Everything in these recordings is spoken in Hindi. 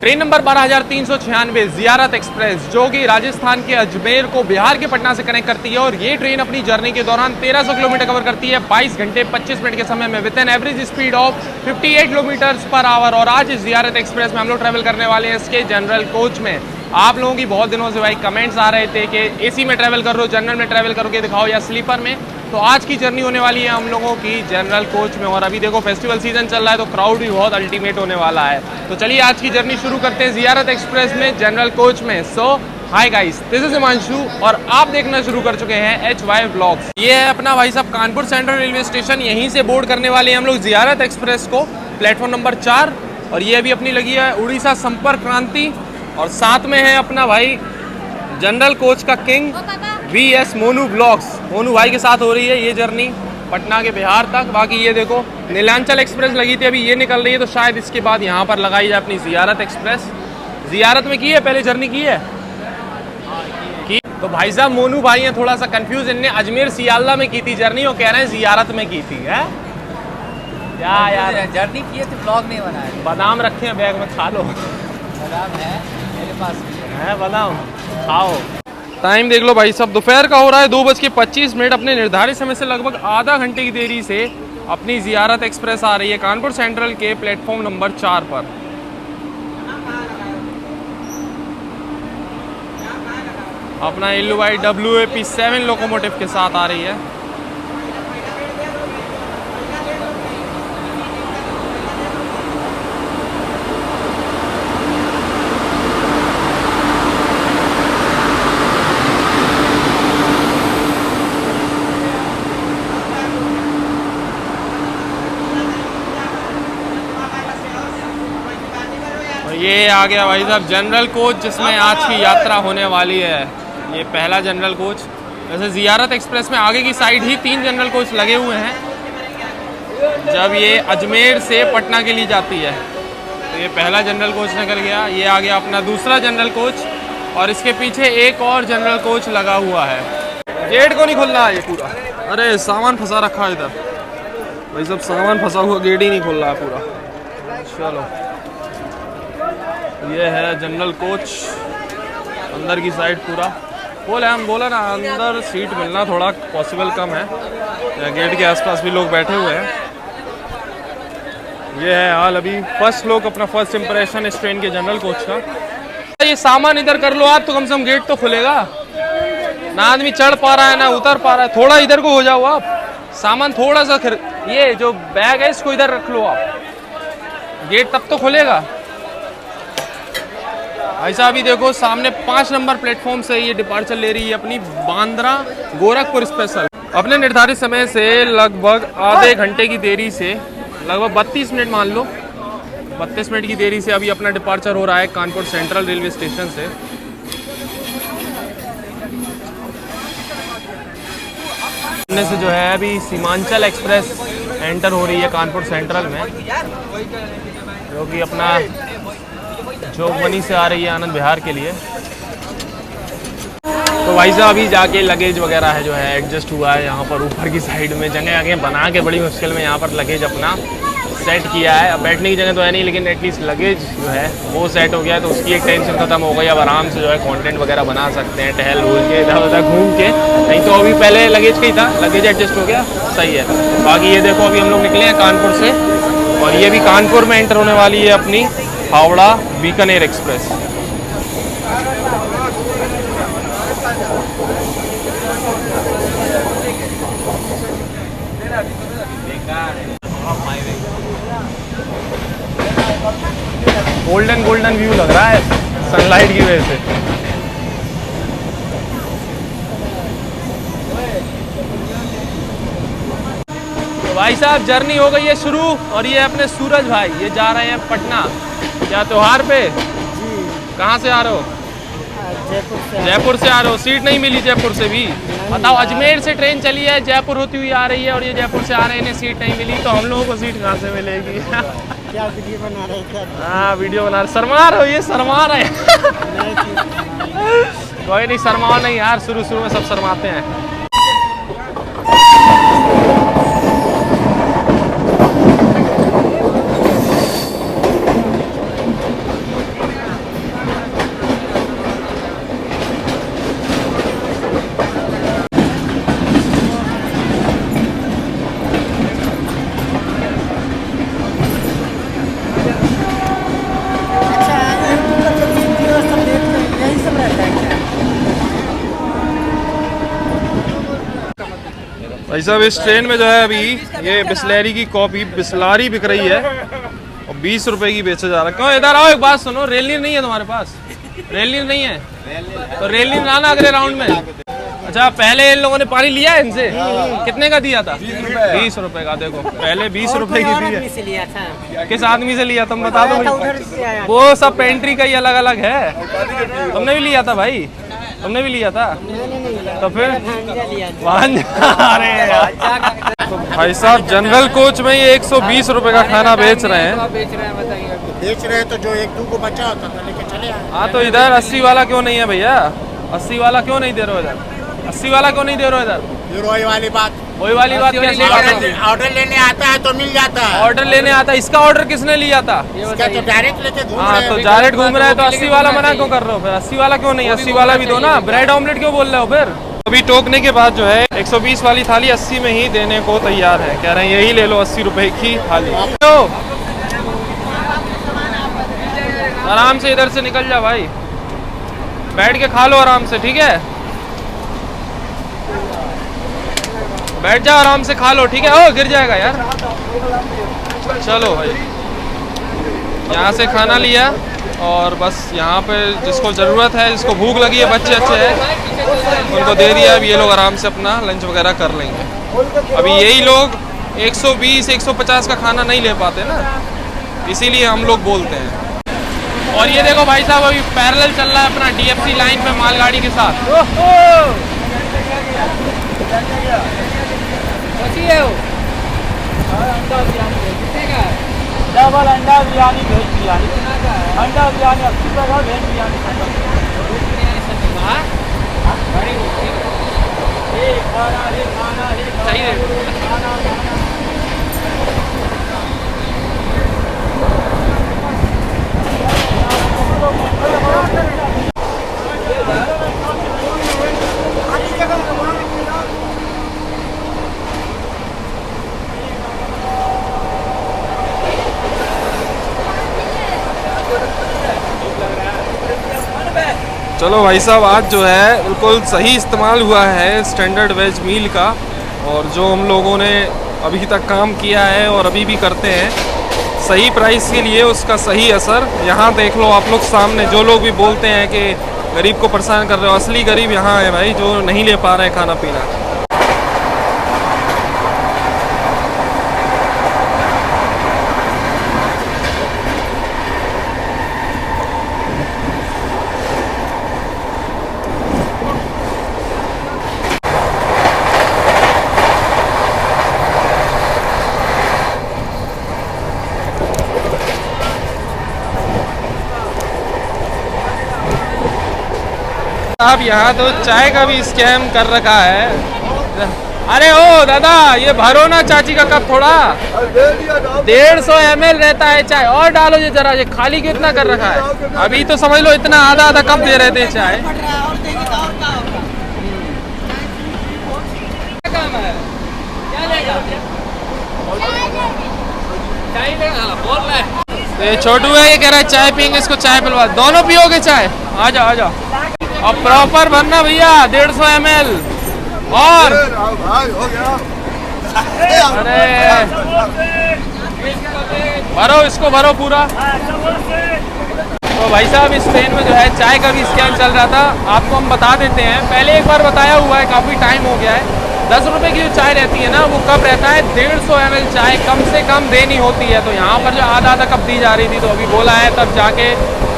ट्रेन नंबर 12,396 ज़ियारत एक्सप्रेस जो कि राजस्थान के अजमेर को बिहार के पटना से कनेक्ट करती है और ये ट्रेन अपनी जर्नी के दौरान 1300 किलोमीटर कवर करती है 22 घंटे 25 मिनट के समय में with an average speed of 58 kilometre per hour. और आज इस ज़ियारत एक्सप्रेस में हम लोग ट्रैवल करने वाले हैं इसके जनरल कोच में। आप लोगों की बहुत दिनों से भाई कमेंट्स आ रहे थे कि एसी में ट्रैवल करो, जनरल में ट्रैवल करोगे दिखाओ या स्लीपर में। तो आज की जर्नी होने वाली है हम लोगों की जनरल कोच में। और अभी देखो फेस्टिवल सीजन चल रहा है तो क्राउड भी बहुत अल्टीमेट होने वाला है। तो चलिए आज की जर्नी शुरू करते हैं ज़ियारत एक्सप्रेस में जनरल कोच में। So hi guys, this is Himanshu और आप देखना शुरू कर चुके हैं HY व्लॉग्स। ये है अपना भाई साहब कानपुर सेंट्रल रेलवे स्टेशन। यहीं से बोर्ड करने वाले हैं हम लोग ज़ियारत एक्सप्रेस को, प्लेटफॉर्म नंबर 4। और ये अभी अपनी लगी है उड़ीसा संपर्क क्रांति और साथ में है अपना भाई जनरल कोच का king VS Monu blogs. Monu भाई के साथ हो रही है ये जर्नी पटना के बिहार तक। बाकी ये देखो नीलांचल एक्सप्रेस लगी थी, अभी ये निकल रही है तो शायद इसके बाद यहाँ पर लगाई जाए अपनी ज़ियारत एक्सप्रेस। ज़ियारत में की है, पहले जर्नी की है की। तो भाई साहब मोनू भाई हैं थोड़ा सा कंफ्यूज, इनने अजमेर सियालदा में की थी जर्नी, वो कह रहे हैं ज़ियारत में की थी। है क्या यार, जर्नी की है तो ब्लॉग नहीं बनाया। बादाम रखे हैं बैग में, खा लो। बादाम है मेरे पास है बादाम, खाओ। टाइम देख लो भाई साहब, दोपहर का हो रहा है 2:25। अपने निर्धारित समय से लगभग आधा घंटे की देरी से अपनी ज़ियारत एक्सप्रेस आ रही है कानपुर सेंट्रल के प्लेटफॉर्म नंबर 4 पर। अपना LY WAP7 लोकोमोटिव के साथ आ रही है। ये आ गया भाई साहब जनरल कोच जिसमें आज की यात्रा होने वाली है। ये पहला जनरल कोच। वैसे ज़ियारत एक्सप्रेस में आगे की साइड ही 3 जनरल कोच लगे हुए हैं जब ये अजमेर से पटना के लिए जाती है। तो ये पहला जनरल कोच निकल गया। ये आ गया अपना दूसरा जनरल कोच और इसके पीछे एक और जनरल कोच लगा हुआ है। गेट को नहीं खुल रहा है ये पूरा। अरे सामान फंसा रखा है इधर भाई साहब, सामान फंसा हुआ, गेट ही नहीं खुल रहा है पूरा। चलो ये है जनरल कोच अंदर की साइड पूरा फुल है। हम बोला ना अंदर सीट मिलना थोड़ा पॉसिबल कम है, गेट के आसपास भी लोग बैठे हुए हैं। ये है हाल अभी फर्स्ट लोग अपना फर्स्ट इंप्रेशन इस ट्रेन के जनरल कोच का। ये सामान इधर कर लो आप तो कम से कम गेट तो खुलेगा ना। आदमी चढ़ पा रहा है ना उतर पा रहा है। थोड़ा इधर को हो जाओ आप, सामान थोड़ा सा ये जो बैग है इसको इधर रख लो आप, गेट तब तो खुलेगा। ऐसा अभी देखो सामने 5 नंबर प्लेटफॉर्म से ये डिपार्चर ले रही है अपनी बांद्रा गोरखपुर स्पेशल। अपने निर्धारित समय से लगभग आधे घंटे की देरी से लगभग 32 मिनट मान लो, 32 मिनट की देरी से अभी अपना डिपार्चर हो रहा है कानपुर सेंट्रल रेलवे स्टेशन से। सामने से जो है अभी सीमांचल एक्सप्रेस एंटर हो रही है कानपुर सेंट्रल में, जो कि अपना जोगबनी से आ रही है आनंद विहार के लिए। तो भाई साहब अभी जाके लगेज वगैरह है जो है एडजस्ट हुआ है यहाँ पर ऊपर की साइड में। जगह आगे बना के बड़ी मुश्किल में यहाँ पर लगेज अपना सेट किया है। अब बैठने की जगह तो है नहीं लेकिन एटलीस्ट लगेज जो है वो सेट हो गया है तो उसकी एक टेंशन खत्म हो गई। अब आराम से जो है कंटेंट वगैरह बना सकते हैं टहल भूल के इधर उधर घूम के। नहीं तो अभी पहले लगेज का ही था, लगेज एडजस्ट हो गया, सही है। बाकी ये देखो अभी हम लोग निकले हैं कानपुर से और ये भी कानपुर में एंटर होने वाली है अपनी Howrah Bikaner express. Golden view लग रहा है सनलाइट की वजह से। तो भाई साहब जर्नी हो गई है शुरू और ये अपने सूरज भाई ये जा रहे हैं पटना। क्या त्योहार पे? जी। कहाँ से आ रहे हो? जयपुर से आ रहे हो। सीट नहीं मिली जयपुर से भी? बताओ, अजमेर से ट्रेन चली है, जयपुर होती हुई आ रही है और ये जयपुर से आ रहे हैं, इन्हें सीट नहीं मिली तो हम लोगों को सीट कहाँ से मिलेगी? क्या वीडियो बना रहे थे? हाँ वीडियो बना रहे। शर्मा रहे हो? ये शर्मा रहे कोई नहीं, शर्माओ नहीं यार, शुरू शुरू में सब शर्माते हैं। अच्छा, सब देखते हैं, यही सब रहता है क्या? भाई साहब इस ट्रेन में जो है अभी ये बिस्लैरी की कॉपी बिस्लारी बिक रही है और 20 रुपए की बेचा जा रहा है। क्यों, इधर आओ, एक बात सुनो, रेल नीर नहीं है तुम्हारे पास? रेल नीर नहीं है तो रेल नीर लाना अगले राउंड में। अच्छा, पहले इन लोगों ने पानी लिया है इनसे? कितने का दिया था? 20 रुपए का। देखो पहले 20 रुपए की दी है। लिया था। किस आदमी से लिया तुम बता दो भाई। वो सब पेंट्री का ही अलग अलग है। तुमने भी लिया था भाई? तुमने भी लिया था? तो फिर अरे यार। तो भाई साहब जनरल कोच में ये 120 रुपए का खाना बेच रहे हैं। बेच रहे तो जो एक दो को बचा होता था लेके चले आए। हाँ, तो इधर 80 वाला क्यों नहीं है भैया? 80 वाला क्यों नहीं दे रहे हो इधर? 80 वाला क्यों नहीं दे रहे हो इधर? फिर वही वाली बात, वही वाली बात कैसी बात है? ऑर्डर लेने आता है तो मिल जाता है। ऑर्डर लेने आता है, इसका ऑर्डर किसने लिया था? इसका तो डायरेक्ट लेके घूम हाँ, रहे तो हैं। डायरेक्ट घूम रहा है तो 80 वाला मना क्यों कर रहे हो फिर? 80 वाला क्यों नहीं? 80 वाला भी दो ना। ब्रेड ऑमलेट क्यों बोल रहे हो फिर? अभी टोकने के बाद जो है 120 वाली थाली 80 में ही देने को तैयार है। कह रहे हैं यही ले लो 80 रुपए की थाली। आराम से इधर से निकल जा भाई, बैठ के खा लो आराम से, ठीक है? बैठ जाओ आराम से खा लो, ठीक है? ओ गिर जाएगा यार। चलो भाई, यहाँ से खाना लिया और बस यहाँ पे जिसको ज़रूरत है, जिसको भूख लगी है, बच्चे अच्छे हैं, उनको दे दिया। अब ये लोग आराम से अपना लंच वगैरह कर लेंगे। अभी यही लोग 120-150 का खाना नहीं ले पाते ना, इसीलिए हम लोग बोलते हैं। और ये देखो भाई साहब, अभी पैरेलल चल रहा है अपना DFC लाइन पे मालगाड़ी के साथ। डबल अंडा बिरयानी, वेज बिरयानी। अंडा बिरयानी 80 रुपये का, वेज बिरयानी 70 सही है। चलो भाई साहब, आज जो है बिल्कुल सही इस्तेमाल हुआ है स्टैंडर्ड वेज मील का, और जो हम लोगों ने अभी तक काम किया है और अभी भी करते हैं सही प्राइस के लिए, उसका सही असर यहाँ देख लो आप लोग सामने। जो लोग भी बोलते हैं कि गरीब को परेशान कर रहे हो, असली गरीब यहाँ है भाई, जो नहीं ले पा रहे हैं खाना पीना। साहब यहाँ तो चाय का भी स्कैम कर रखा है। अरे ओ दादा, ये भरो ना चाची का कप थोड़ा। 150 ml रहता है चाय, और डालो ये जरा, ये खाली क्यों इतना कर रखा है? अभी तो समझ लो इतना आधा आधा कप दे रहे थे चाय। तो ये छोटू है, ये कह रहा है चाय पियेंगे, इसको चाय पिलवा। दोनों पियोगे चाय? आ जाओ आ जाओ। और प्रॉपर भरना भैया, 150 ml। और अरे भरो, इसको भरो पूरा। तो भाई साहब इस ट्रेन में जो है चाय का भी स्कैम चल रहा था, आपको हम बता देते हैं। पहले एक बार बताया हुआ है, काफ़ी टाइम हो गया है। 10 रुपये की जो चाय रहती है ना, वो कप रहता है 150 ml चाय कम से कम देनी होती है। तो यहाँ पर जो आधा आधा कप दी जा रही थी, तो अभी बोला है तब जाके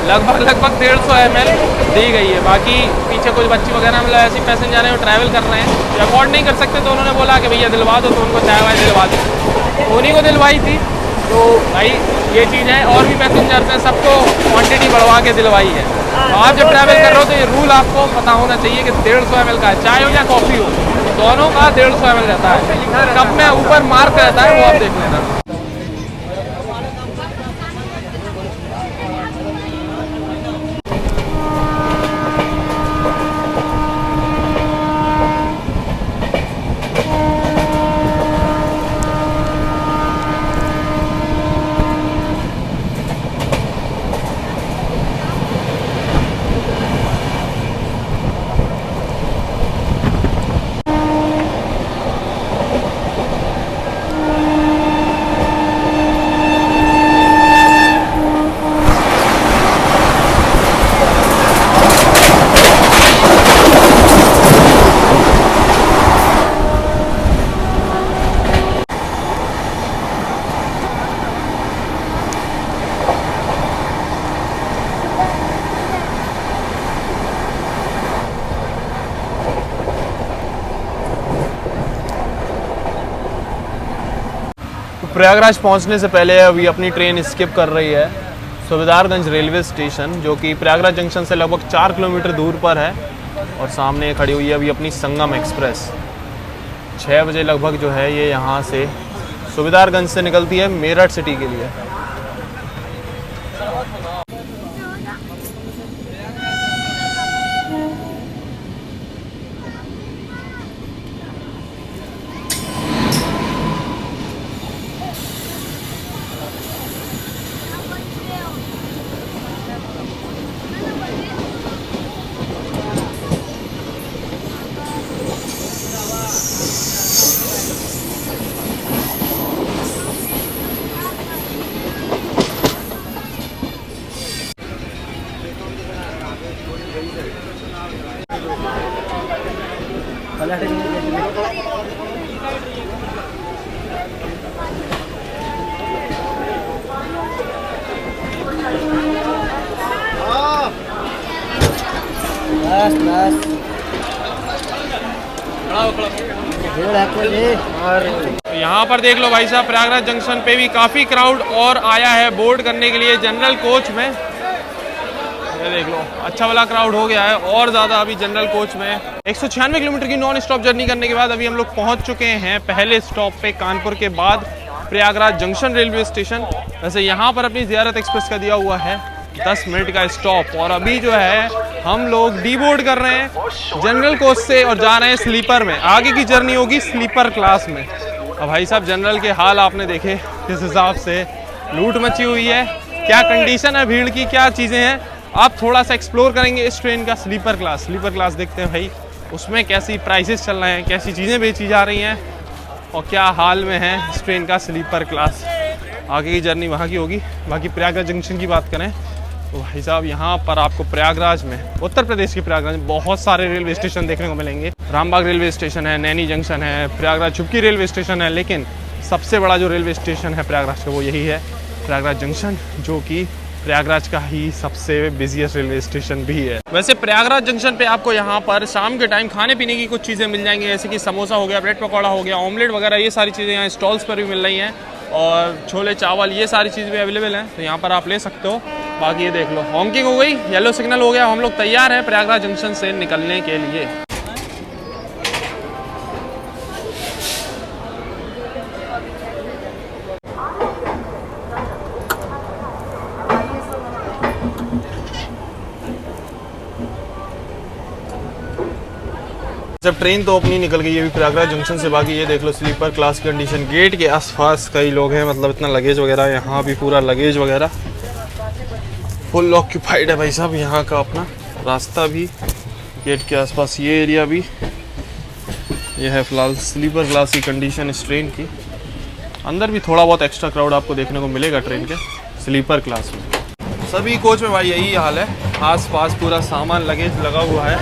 लगभग 150 ml दी गई है। बाकी पीछे कुछ बच्ची वगैरह मतलब ऐसी पैसेंजर हैं जो ट्रैवल कर रहे हैं, जो अफोर्ड नहीं कर सकते, तो उन्होंने बोला कि भैया दिलवा दो, तो उनको चाय वाय दिलवा दी, उन्हीं को दिलवाई थी। तो भाई ये चीज़ है, और भी पैसेंजर्स हैं, सबको क्वांटिटी बढ़वा के दिलवाई है। तो आप जब ट्रैवल कर रहे हो तो ये रूल आपको पता होना चाहिए कि 150 ml का है, चाय हो या कॉफ़ी हो, दोनों का 150 ml रहता है। कप में ऊपर मार्क रहता है, वो आप देख लेना। प्रयागराज पहुंचने से पहले अभी अपनी ट्रेन स्किप कर रही है सुबेदारगंज रेलवे स्टेशन, जो कि प्रयागराज जंक्शन से लगभग 4 किलोमीटर दूर पर है। और सामने खड़ी हुई है अभी अपनी संगम एक्सप्रेस। 6 बजे लगभग जो है ये यहाँ से सुबेदारगंज से निकलती है मेरठ सिटी के लिए। बस बस तो यहाँ पर देख लो भाई साहब, प्रयागराज जंक्शन पे भी काफ़ी क्राउड और आया है बोर्ड करने के लिए जनरल कोच में। ये देख लो, अच्छा वाला क्राउड हो गया है और ज़्यादा अभी जनरल कोच में। 196 किलोमीटर की नॉन स्टॉप जर्नी करने के बाद अभी हम लोग पहुँच चुके हैं पहले स्टॉप पे कानपुर के बाद प्रयागराज जंक्शन रेलवे स्टेशन। वैसे यहाँ पर अपनी ज़ियारत एक्सप्रेस का दिया हुआ है 10 मिनट का स्टॉप, और अभी जो है हम लोग डी बोर्ड कर रहे हैं जनरल कोच से और जा रहे हैं स्लीपर में। आगे की जर्नी होगी स्लीपर क्लास में। अब भाई साहब जनरल के हाल आपने देखे किस हिसाब से लूट मची हुई है, क्या कंडीशन है भीड़ की, क्या चीज़ें हैं। आप थोड़ा सा एक्सप्लोर करेंगे इस ट्रेन का स्लीपर क्लास देखते हैं भाई उसमें कैसी प्राइसेस चल रहे हैं, कैसी चीज़ें बेची जा रही हैं और क्या हाल में है इस ट्रेन का स्लीपर क्लास। आगे की जर्नी वहाँ की होगी। बाकी प्रयागराज जंक्शन की बात करें तो भाई साहब यहाँ पर आपको प्रयागराज में, उत्तर प्रदेश के प्रयागराज में बहुत सारे रेलवे स्टेशन देखने को मिलेंगे। रामबाग रेलवे स्टेशन है, नैनी जंक्शन है, प्रयागराज चुपकी रेलवे स्टेशन है, लेकिन सबसे बड़ा जो रेलवे स्टेशन है प्रयागराज का वो यही है प्रयागराज जंक्शन, जो कि प्रयागराज का ही सबसे बिजिएस्ट रेलवे स्टेशन भी है। वैसे प्रयागराज जंक्शन पे आपको यहाँ पर शाम के टाइम खाने पीने की कुछ चीज़ें मिल जाएंगी, जैसे कि समोसा हो गया, ब्रेड पकौड़ा हो गया, ऑमलेट वगैरह, ये सारी चीज़ें यहाँ स्टॉल्स पर भी मिल रही हैं। और छोले चावल ये सारी चीज़ भी अवेलेबल हैं, तो यहाँ पर आप ले सकते हो। बाकी ये देख लो, हॉकिंग हो गई, येलो सिग्नल हो गया, हम लोग तैयार हैं प्रयागराज जंक्शन से निकलने के लिए। जब ट्रेन तो अपनी निकल गई है अभी प्रयागराज जंक्शन से। बाकी ये देख लो स्लीपर क्लास की कंडीशन, गेट के आसपास कई लोग हैं, मतलब इतना लगेज वगैरह, यहाँ भी पूरा लगेज वगैरह फुल ऑक्यूपाइड है भाई साहब। यहाँ का अपना रास्ता भी गेट के आसपास, ये एरिया भी, ये है फिलहाल स्लीपर क्लास की कंडीशन इस ट्रेन की। अंदर भी थोड़ा बहुत एक्स्ट्रा क्राउड आपको देखने को मिलेगा ट्रेन के स्लीपर क्लास में। सभी कोच में भाई यही हाल है, आसपास पूरा सामान लगेज लगा हुआ है।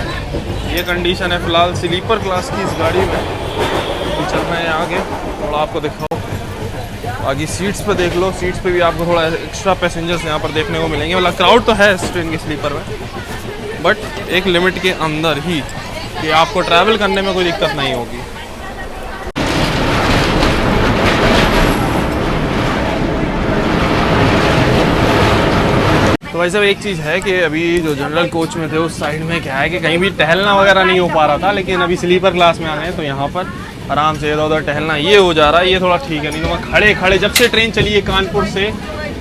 ये कंडीशन है फिलहाल स्लीपर क्लास की इस गाड़ी में। चल रहे हैं आगे, थोड़ा आपको दिखाओ। बाकी सीट्स पे देख लो, सीट्स पे भी आपको थोड़ा एक्स्ट्रा पैसेंजर्स यहाँ पर देखने को मिलेंगे। मतलब क्राउड तो है इस ट्रेन के स्लीपर में, बट एक लिमिट के अंदर ही, कि आपको ट्रैवल करने में कोई दिक्कत नहीं होगी। तो भाई साहब एक चीज़ है कि अभी जो जनरल कोच में थे उस साइड में क्या है कि कहीं भी टहलना वगैरह नहीं हो पा रहा था, लेकिन अभी स्लीपर क्लास में आ गए तो यहाँ पर आराम से इधर उधर टहलना ये हो जा रहा है, ये थोड़ा ठीक है। नहीं तो मैं खड़े खड़े जब से ट्रेन चली है कानपुर से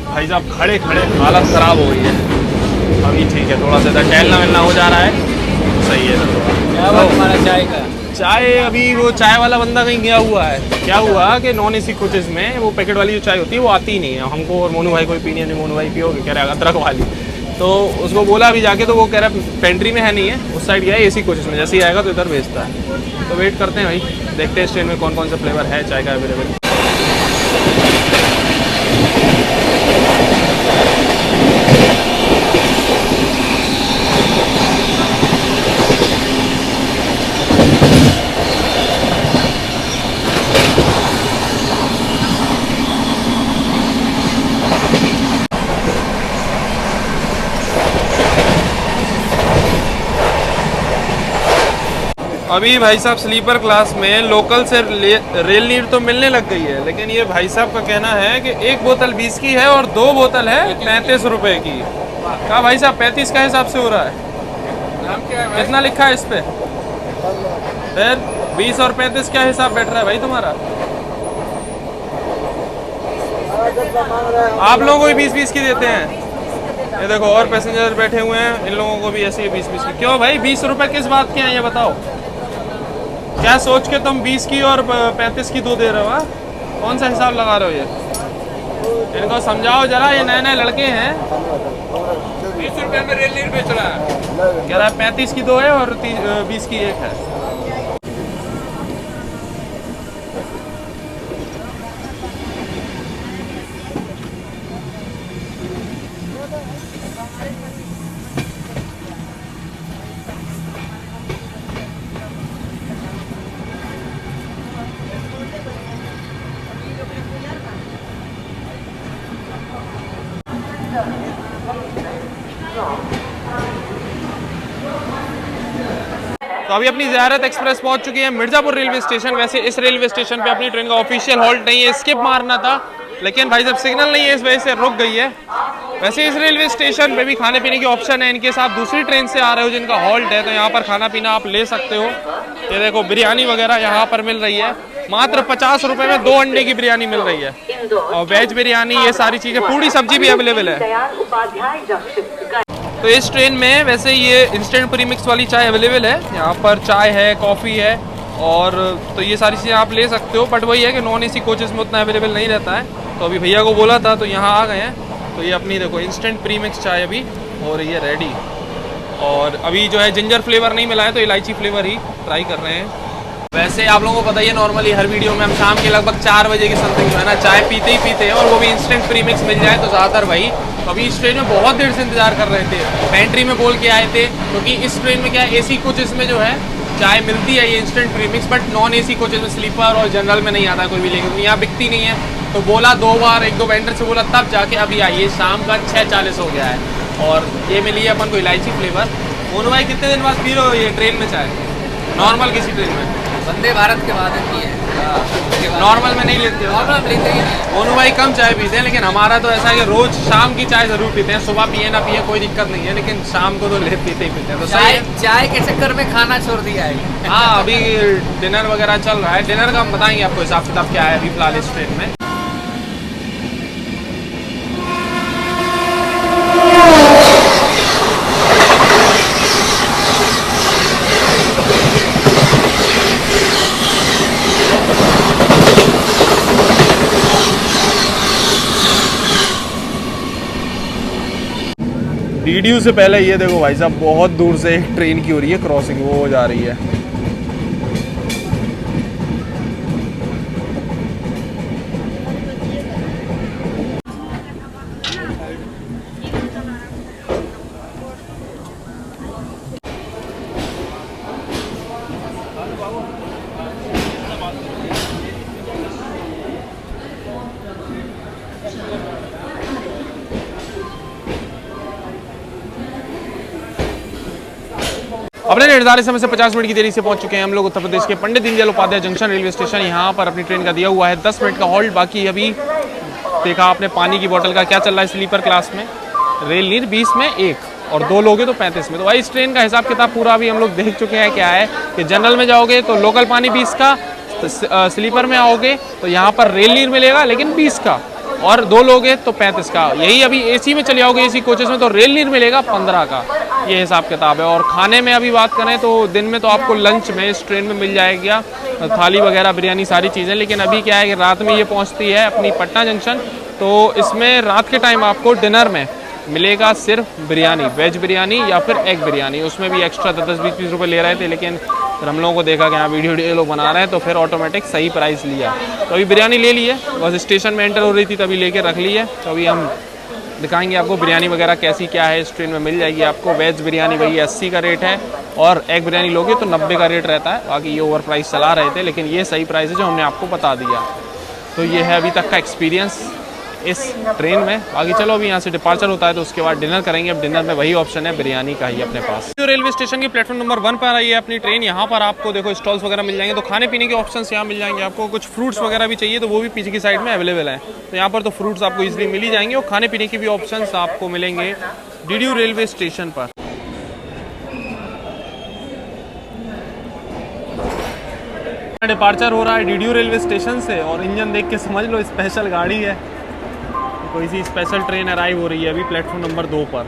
भाई साहब खड़े खड़े हालत ख़राब हो गई है। अभी ठीक है, थोड़ा सा इधर टहलना वहलना हो जा रहा है, सही है थोड़ा। हमारा चाय का चाय अभी वो चाय वाला बंदा कहीं गया हुआ है, क्या हुआ कि नॉन एसी कोचेज़ में वो पैकेट वाली जो चाय होती है वो आती ही नहीं है हमको, और मोनू भाई कोई पीनी नहीं, मोनू भाई पियोगे कह रहा है अदरक वाली, तो उसको बोला अभी जाके तो वो कह रहा है पेंट्री में है नहीं है, उस साइड गया है एसी कोचेज़ में, जैसे ही आएगा तो इधर भेजता है। तो वेट करते हैं भाई, देखते हैं इस ट्रेन में कौन कौन सा फ्लेवर है चाय का अवेलेबल। अभी भाई साहब स्लीपर क्लास में लोकल से रेल नीड तो मिलने लग गई है, लेकिन ये भाई साहब का कहना है कि एक बोतल 20 की है और 2 बोतल है 35 रुपए की। कहा भाई साहब 35 का हिसाब से हो रहा है, नाम क्या है? कितना लिखा है इस पे? फिर 20 और 35 क्या हिसाब बैठ रहा है भाई तुम्हारा? आप लोगों को भी 20-20 की देते हैं, ये देखो और पैसेंजर बैठे हुए हैं, इन लोगों को भी ऐसे ही 20-20 की। क्यों भाई 20 रुपए किस बात के हैं ये बताओ? क्या सोच के तुम 20 की और 35 की 2 दे रहे हो? कौन सा हिसाब लगा रहे हो ये? इनको समझाओ जरा, ये नए नए लड़के हैं। 20 रुपए में रेल नीर बेच रहा है। कह रहा है 35 की 2 है और 20 की 1 है। तो अभी अपनी ज़ियारत एक्सप्रेस पहुंच चुकी है मिर्ज़ापुर रेलवे स्टेशन। वैसे इस रेलवे स्टेशन पे अपनी ट्रेन का ऑफिशियल हॉल्ट नहीं है, स्किप मारना था, लेकिन भाई जब सिग्नल नहीं है इस वजह से रुक गई है। वैसे इस रेलवे स्टेशन पे भी खाने पीने की ऑप्शन है, इनके साथ दूसरी ट्रेन से आ रहे हो जिनका हॉल्ट है तो यहाँ पर खाना पीना आप ले सकते हो। ये देखो बिरयानी वगैरह यहाँ पर मिल रही है, मात्र 50 रुपए में 2 अंडे की बिरयानी मिल रही है, और वेज बिरयानी ये सारी चीज़ें, पूरी सब्जी भी अवेलेबल है। तो इस ट्रेन में वैसे ये इंस्टेंट प्रीमिक्स वाली चाय अवेलेबल है, यहाँ पर चाय है, कॉफ़ी है, और तो ये सारी चीज़ें आप ले सकते हो। बट वही है कि नॉन एसी कोचेज़ में उतना अवेलेबल नहीं रहता है, तो अभी भैया को बोला था तो यहाँ आ गए हैं। तो ये अपनी देखो इंस्टेंट प्रीमिक्स चाय अभी हो रही है रेडी, और अभी जो है जिंजर फ्लेवर नहीं मिला है तो इलायची फ्लेवर ही ट्राई कर रहे हैं। वैसे आप लोगों को बताइए नॉर्मली हर वीडियो में हम शाम के लगभग 4 बजे की समथिंग जो है ना चाय पीते ही पीते हैं, और वो भी इंस्टेंट प्रीमिक्स मिल जाए तो ज़्यादातर भाई। तो अभी इस ट्रेन में बहुत देर से इंतजार कर रहे थे, पेंट्री में बोल के आए थे, क्योंकि इस ट्रेन में क्या है एसी कोचेस में जो है चाय मिलती है ये instant premix, but non AC coaches में स्लीपर और जनरल में नहीं आता कोई भी, लेकिन यहाँ बिकती नहीं है। तो बोला 2 बार 1-2 वेंडर से बोला तब जाके अभी आइए, शाम का 6:40 हो गया है, और ये मिली है अपन को इलायची फ्लेवर। मोनू भाई कितने दिन बाद पी रहे हो ये ट्रेन में चाय? नॉर्मल किसी ट्रेन में? वंदे भारत के बाद की है, नॉर्मल में नहीं लेते हो? नॉर्मल लेते हैं। मोनू भाई कम चाय पीते हैं, लेकिन हमारा तो ऐसा है कि रोज शाम की चाय जरूर पीते हैं, सुबह पिए ना पिए कोई दिक्कत नहीं है, लेकिन शाम को तो पीते ही पीते हैं। तो चाय के चक्कर में खाना छोड़ दिया है। हाँ अभी डिनर वगैरह चल रहा है, डिनर का हम बताएंगे आपको हिसाब किताब क्या है अभी फिलहाल इस ट्रेन में। डीडीयू से पहले ये देखो भाई साहब बहुत दूर से एक ट्रेन की हो रही है क्रॉसिंग, वो हो जा रही है। अपने निर्धारित समय से 50 मिनट की देरी से पहुंच चुके हैं हम लोग उत्तर प्रदेश के Pandit Deendayal Upadhyay junction railway station. यहाँ पर अपनी ट्रेन का दिया हुआ है 10 मिनट का हॉल्ट, बाकी अभी देखा आपने पानी की बोतल का क्या चल रहा है स्लीपर क्लास में। रेल नीर 20 में 1 और 2 लोगे तो 35 में। तो भाई इस ट्रेन का हिसाब किताब पूरा अभी हम लोग देख चुके हैं क्या है कि जनरल में जाओगे तो लोकल पानी 20 का, स्लीपर में आओगे तो यहाँ पर रेल नीर मिलेगा लेकिन 20 का, और 2 लोगे तो 35 का। यही अभी एसी में चले जाओगे, एसी कोचेस में, तो रेल नीर मिलेगा 15 का। ये हिसाब किताब है। और खाने में अभी बात करें तो दिन में तो आपको लंच में इस ट्रेन में मिल जाएगा थाली वगैरह, बिरयानी, सारी चीज़ें। लेकिन अभी क्या है कि रात में ये पहुँचती है अपनी पटना जंक्शन, तो इसमें रात के टाइम आपको डिनर में मिलेगा सिर्फ बिरयानी, वेज बिरयानी या फिर एग बिरयानी। उसमें भी एक्स्ट्रा 10-20 रुपये ले रहे थे, लेकिन फिर हम लोगों को देखा कि यहाँ वीडियो लोग बना रहे हैं तो फिर ऑटोमेटिक सही प्राइस लिया। तो अभी बिरयानी ले ली है, बस स्टेशन में एंटर हो रही थी तभी लेके रख ली है। तो अभी हम दिखाएंगे आपको बिरयानी वगैरह कैसी क्या है। इस ट्रेन में मिल जाएगी आपको। वेज बिरयानी वही 80 का रेट है, और एग बिरयानी लोगे तो 90 का रेट रहता है। बाकी ये ओवर प्राइस चला रहे थे, लेकिन ये सही प्राइस है जो हमने आपको बता दिया। तो ये है अभी तक का एक्सपीरियंस इस ट्रेन में। बाकी चलो अभी यहाँ से डिपार्चर होता है तो उसके बाद डिनर करेंगे। अब डिनर में वही ऑप्शन है बिरयानी का ही अपने पास। जो रेलवे स्टेशन की प्लेटफॉर्म नंबर 1 पर आई है अपनी ट्रेन, यहाँ पर आपको देखो स्टॉल्स वगैरह मिल जाएंगे। तो खाने पीने के ऑप्शंस यहाँ मिल जाएंगे आपको। कुछ फ्रूट्स वगैरह भी चाहिए तो वो भी पीछे की साइड में अवेलेबल है। तो यहाँ पर तो फ्रूट्स आपको इजीली मिल ही जाएंगे, और खाने पीने के भी ऑप्शंस आपको मिलेंगे डीडीयू रेलवे स्टेशन पर। डिपार्चर हो रहा है डीडीयू रेलवे स्टेशन से, और इंजन देख के समझ लो स्पेशल गाड़ी है, कोई सी स्पेशल ट्रेन अराइव हो रही है अभी प्लेटफॉर्म नंबर 2 पर।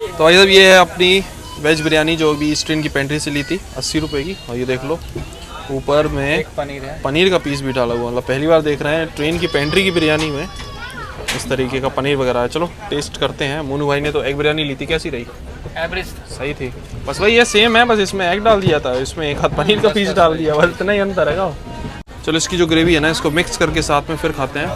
तो भाई साहब ये है अपनी वेज बिरयानी जो अभी इस ट्रेन की पेंट्री से ली थी 80 रुपये की। और ये देख लो ऊपर में पनीर है, पनीर का पीस भी डाला हुआ। मतलब पहली बार देख रहे हैं ट्रेन की पेंट्री की बिरयानी में इस तरीके का पनीर वगैरह है। चलो टेस्ट करते हैं। मोनू भाई ने तो एग बिरयानी ली थी, कैसी रही? एवरेज सही थी। बस वही ये सेम है, बस इसमें एग डाल दिया था, इसमें एक हाथ पनीर का पीस डाल दिया, बस इतना ही अंतर है। चलो इसकी जो ग्रेवी है ना, इसको मिक्स करके साथ में फिर खाते हैं।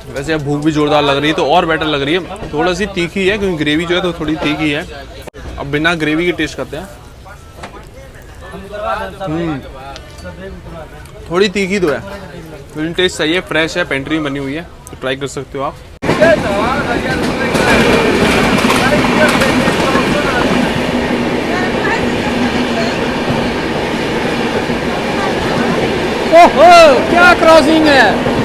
वैसे अब भूख भी जोरदार लग रही है तो और बेटर लग रही है। थोड़ा सी तीखी है क्योंकि ग्रेवी जो है तो थोड़ी तीखी है। अब बिना ग्रेवी के टेस्ट करते हैं। थोड़ी तीखी तो है लेकिन टेस्ट सही है, फ्रेश है, पेंट्री में बनी हुई है, तो ट्राई कर सकते हो आप। ओहो क्या क्रॉसिंग है।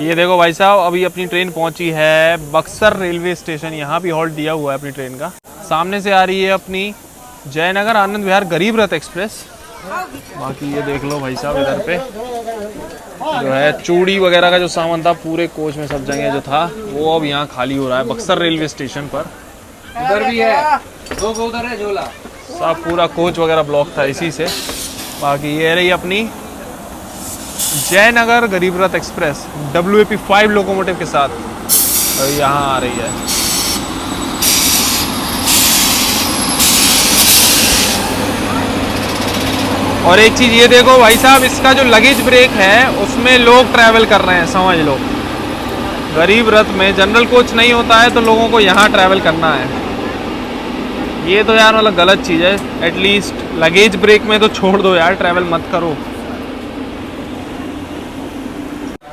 ये देखो भाई साहब अभी अपनी ट्रेन पहुंची है बक्सर रेलवे स्टेशन। यहाँ भी हॉल्ट दिया हुआ है अपनी ट्रेन का। सामने से आ रही है अपनी जयनगर आनंद विहार गरीब रथ एक्सप्रेस। बाकी ये देख लो भाई साहब इधर पे जो है चूड़ी वगैरह का जो सामान था पूरे कोच में सब जगह जो था वो अब यहाँ खाली हो रहा है बक्सर रेलवे स्टेशन पर। उधर भी है, दो को उधर है झोला। सब पूरा कोच वगैरह ब्लॉक था इसी से। बाकी ये रही अपनी जयनगर गरीब रथ एक्सप्रेस WAP 5 लोकोमोटिव के साथ यहाँ आ रही है। और एक चीज़ ये देखो भाई साहब, इसका जो लगेज ब्रेक है उसमें लोग ट्रैवल कर रहे हैं, समझ लो। गरीब रथ में जनरल कोच नहीं होता है तो लोगों को यहाँ ट्रैवल करना है। ये तो यार मतलब गलत चीज़ है। एटलीस्ट लगेज ब्रेक में तो छोड़ दो यार, ट्रैवल मत करो।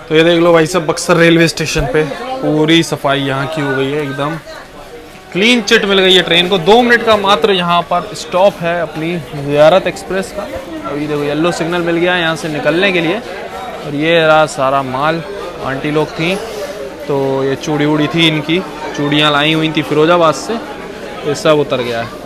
तो ये देख लो भाई साहब बक्सर रेलवे स्टेशन पे पूरी सफाई यहाँ की हो गई है, एकदम क्लीन चिट मिल गई है ट्रेन को। 2 मिनट का मात्र यहाँ पर स्टॉप है अपनी ज़ियारत एक्सप्रेस का। अभी देखो येलो सिग्नल मिल गया है यहाँ से निकलने के लिए। और ये रहा सारा माल। आंटी लोग थी तो ये चूड़ी उड़ी थी, इनकी चूड़ियाँ लाई हुई थी फिरोजाबाद से, ये सब उतर गया है।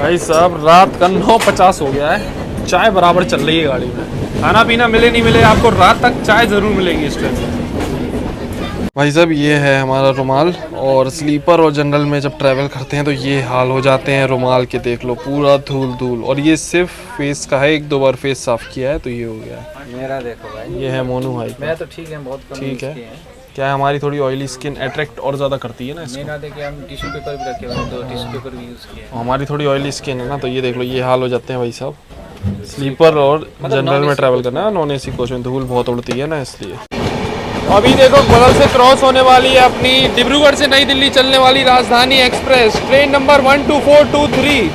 भाई साहब रात का 9:50 हो गया है, चाय बराबर चल रही है गाड़ी में। खाना पीना मिले नहीं मिले, आपको रात तक चाय ज़रूर मिलेगी इस ट्रेन में। भाई साहब ये है हमारा रुमाल, और स्लीपर और जनरल में जब ट्रैवल करते हैं तो ये हाल हो जाते हैं रुमाल के, देख लो पूरा धूल धूल। और ये सिर्फ फेस का है, 1-2 बार फेस साफ़ किया है तो ये हो गया है। मेरा देखो भाई, ये है मोनू भाई। मैं तो ठीक है, बहुत कम ठीक है, है। क्या है हमारी थोड़ी ऑयली स्किन अट्रैक्ट और ज़्यादा करती है ना इसको। मेरा देखिए, हम टिश्यू पेपर भी रखे हुए हैं, 2 टिश्यू पेपर भी यूज़ किए हैं। हमारी थोड़ी ऑयली स्किन है ना, तो ये देख लो ये हाल हो जाते हैं भाई साहब। स्लीपर और जनरल में ट्रैवल करना है, नॉन एसी कोच में धूल बहुत उड़ती है ना, इसलिए। अभी देखो बगल से क्रॉस होने वाली है अपनी डिब्रूगढ़ से नई दिल्ली चलने वाली राजधानी एक्सप्रेस, ट्रेन नंबर 12423।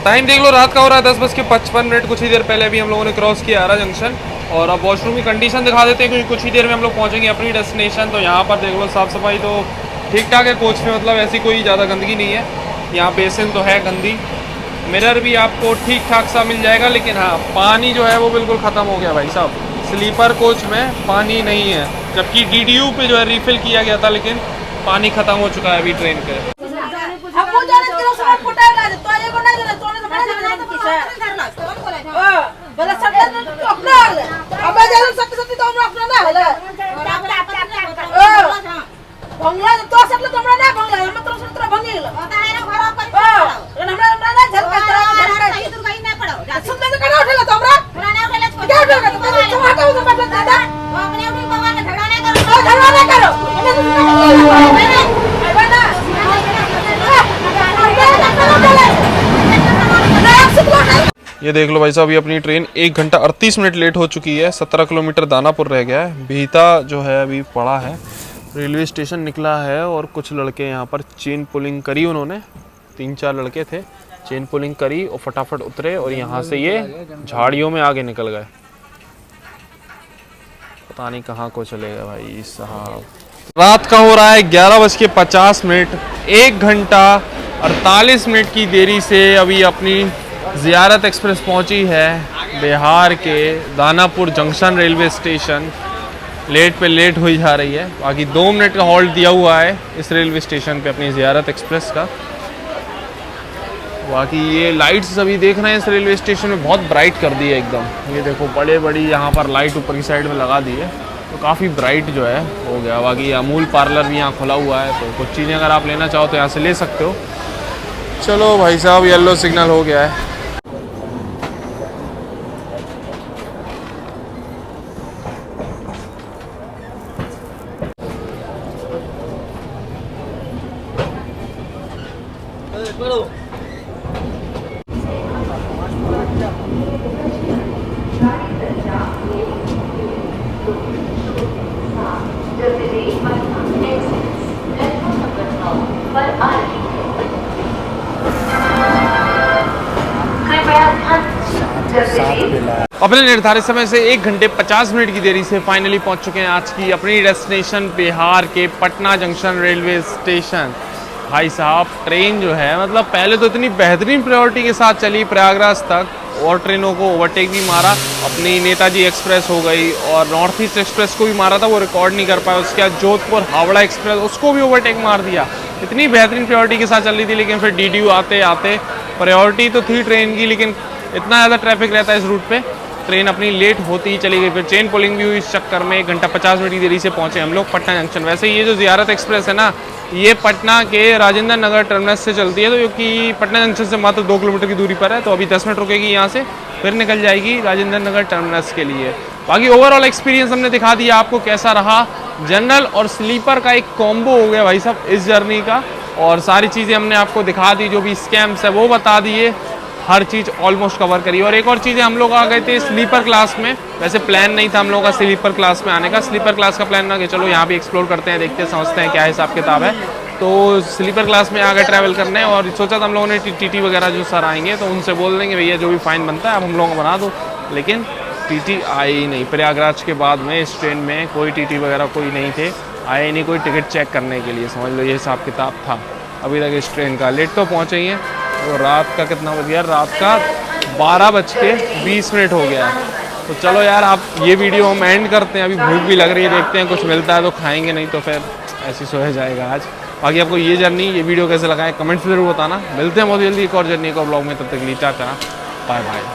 टाइम देख लो रात का हो रहा है 10:55। कुछ ही देर पहले भी हम लोगों ने क्रॉस किया आरा जंक्शन, और अब वॉशरूम की कंडीशन दिखा देते हैं क्योंकि कुछ ही देर में हम लोग पहुंचेंगे अपनी डेस्टिनेशन। तो यहाँ पर देख लो साफ़ सफाई तो ठीक ठाक है कोच में, मतलब ऐसी कोई ज़्यादा गंदगी नहीं है। यहाँ बेसिन तो है गंदी, मिरर भी आपको ठीक ठाक सा मिल जाएगा, लेकिन हाँ पानी जो है वो बिल्कुल ख़त्म हो गया भाई साहब। स्लीपर कोच में पानी नहीं है, जबकि DDU पे जो है रिफ़िल किया गया था, लेकिन पानी ख़त्म हो चुका है अभी ट्रेन के। ये देख लो भाई साहब, ये अपनी ट्रेन 1 घंटा 38 मिनट लेट हो चुकी है। 17 किलोमीटर दानापुर रह गया है, भीता जो है अभी पड़ा है। रेलवे स्टेशन निकला है और कुछ लड़के यहाँ पर चेन पुलिंग करी, उन्होंने 3-4 लड़के थे, चेन पुलिंग करी और फटाफट उतरे और यहाँ से ये झाड़ियों में आगे निकल गए। पता नहीं कहाँ को चले गए भाई साहब। रात का हो रहा है 11:50। 1 घंटा 48 मिनट की देरी से अभी अपनी ज़ियारत एक्सप्रेस पहुंची है बिहार के Danapur junction railway station. Late पे लेट हुई जा रही है, बाकी 2 मिनट का हॉल्ट दिया हुआ है इस रेलवे स्टेशन पे अपनी ज़ियारत एक्सप्रेस का। बाकी ये लाइट्स अभी देख रहे हैं इस रेलवे स्टेशन में बहुत ब्राइट कर दी है एकदम। ये देखो बड़े बड़ी यहाँ पर लाइट ऊपर की साइड में लगा दी है, तो काफ़ी ब्राइट जो है हो गया। बाकी अमूल पार्लर भी यहाँ खुला हुआ है, तो कुछ चीज़ें अगर आप लेना चाहो तो यहाँ से ले सकते हो। चलो भाई साहब, येलो सिग्नल हो गया है। अपने निर्धारित समय से 1 घंटे 50 मिनट की देरी से फाइनली पहुंच चुके हैं आज की अपनी डेस्टिनेशन बिहार के पटना जंक्शन रेलवे स्टेशन। भाई साहब ट्रेन जो है मतलब पहले तो इतनी बेहतरीन प्रायोरिटी के साथ चली प्रयागराज तक, और ट्रेनों को ओवरटेक भी मारा। अपनी नेताजी एक्सप्रेस हो गई और नॉर्थ ईस्ट एक्सप्रेस को भी मारा था, वो रिकॉर्ड नहीं कर पाया। उसके बाद जोधपुर हावड़ा एक्सप्रेस, उसको भी ओवरटेक मार दिया। इतनी बेहतरीन प्रायोरिटी के साथ चल रही थी, लेकिन फिर DDU आते आते, प्रायोरिटी तो थी ट्रेन की, लेकिन इतना ज़्यादा ट्रैफिक रहता है इस रूट पे, ट्रेन अपनी लेट होती ही चली गई। फिर चेन पुलिंग भी हुई इस चक्कर में 1 घंटा 50 मिनट की देरी से पहुंचे हम लोग पटना जंक्शन। वैसे ये जो ज़ियारत एक्सप्रेस है ना, ये पटना के राजेंद्र नगर टर्मिनस से चलती है, तो क्योंकि पटना जंक्शन से मात्र 2 किलोमीटर की दूरी पर है, तो अभी 10 मिनट रुकेगी यहाँ से, फिर निकल जाएगी राजेंद्र नगर टर्मिनस के लिए। बाकी ओवरऑल एक्सपीरियंस हमने दिखा दिया आपको कैसा रहा। जनरल और स्लीपर का एक कॉम्बो हो गया भाई साहब इस जर्नी का, और सारी चीज़ें हमने आपको दिखा दी, जो भी स्कैम्स है वो बता दिए। हर चीज़ ऑलमोस्ट कवर करी। और एक और चीज़ है, हम लोग आ गए थे स्लीपर क्लास में। वैसे प्लान नहीं था हम लोगों का स्लीपर क्लास में आने का। स्लीपर क्लास का प्लान ना कि चलो यहाँ भी एक्सप्लोर करते हैं, देखते हैं, समझते हैं क्या हिसाब किताब है। तो स्लीपर क्लास में आ गए ट्रैवल करने, और सोचा था हम लोगों ने टीटी वगैरह जो सर आएंगे तो उनसे बोल देंगे भैया जो भी फ़ाइन बनता है आप हम लोगों को बना दो। लेकिन टीटी आए ही नहीं। प्रयागराज के बाद में इस ट्रेन में कोई टीटी वगैरह कोई नहीं थे, आए नहीं कोई टिकट चेक करने के लिए। समझ लो ये हिसाब किताब था अभी तक इस ट्रेन का। लेट तो पहुँचे ही हैं। तो रात का कितना बज गया? रात का 12:20 हो गया। तो चलो यार आप ये वीडियो हम एंड करते हैं। अभी भूख भी लग रही है, देखते हैं कुछ मिलता है तो खाएंगे, नहीं तो फिर ऐसे सोया जाएगा आज। बाकी आपको ये जर्नी, ये वीडियो कैसे लगा है कमेंट्स में ज़रूर बताना। मिलते हैं बहुत जल्दी एक और जर्नी, एक और ब्लॉग में। तब तक के लिए टाटा, बाय बाय।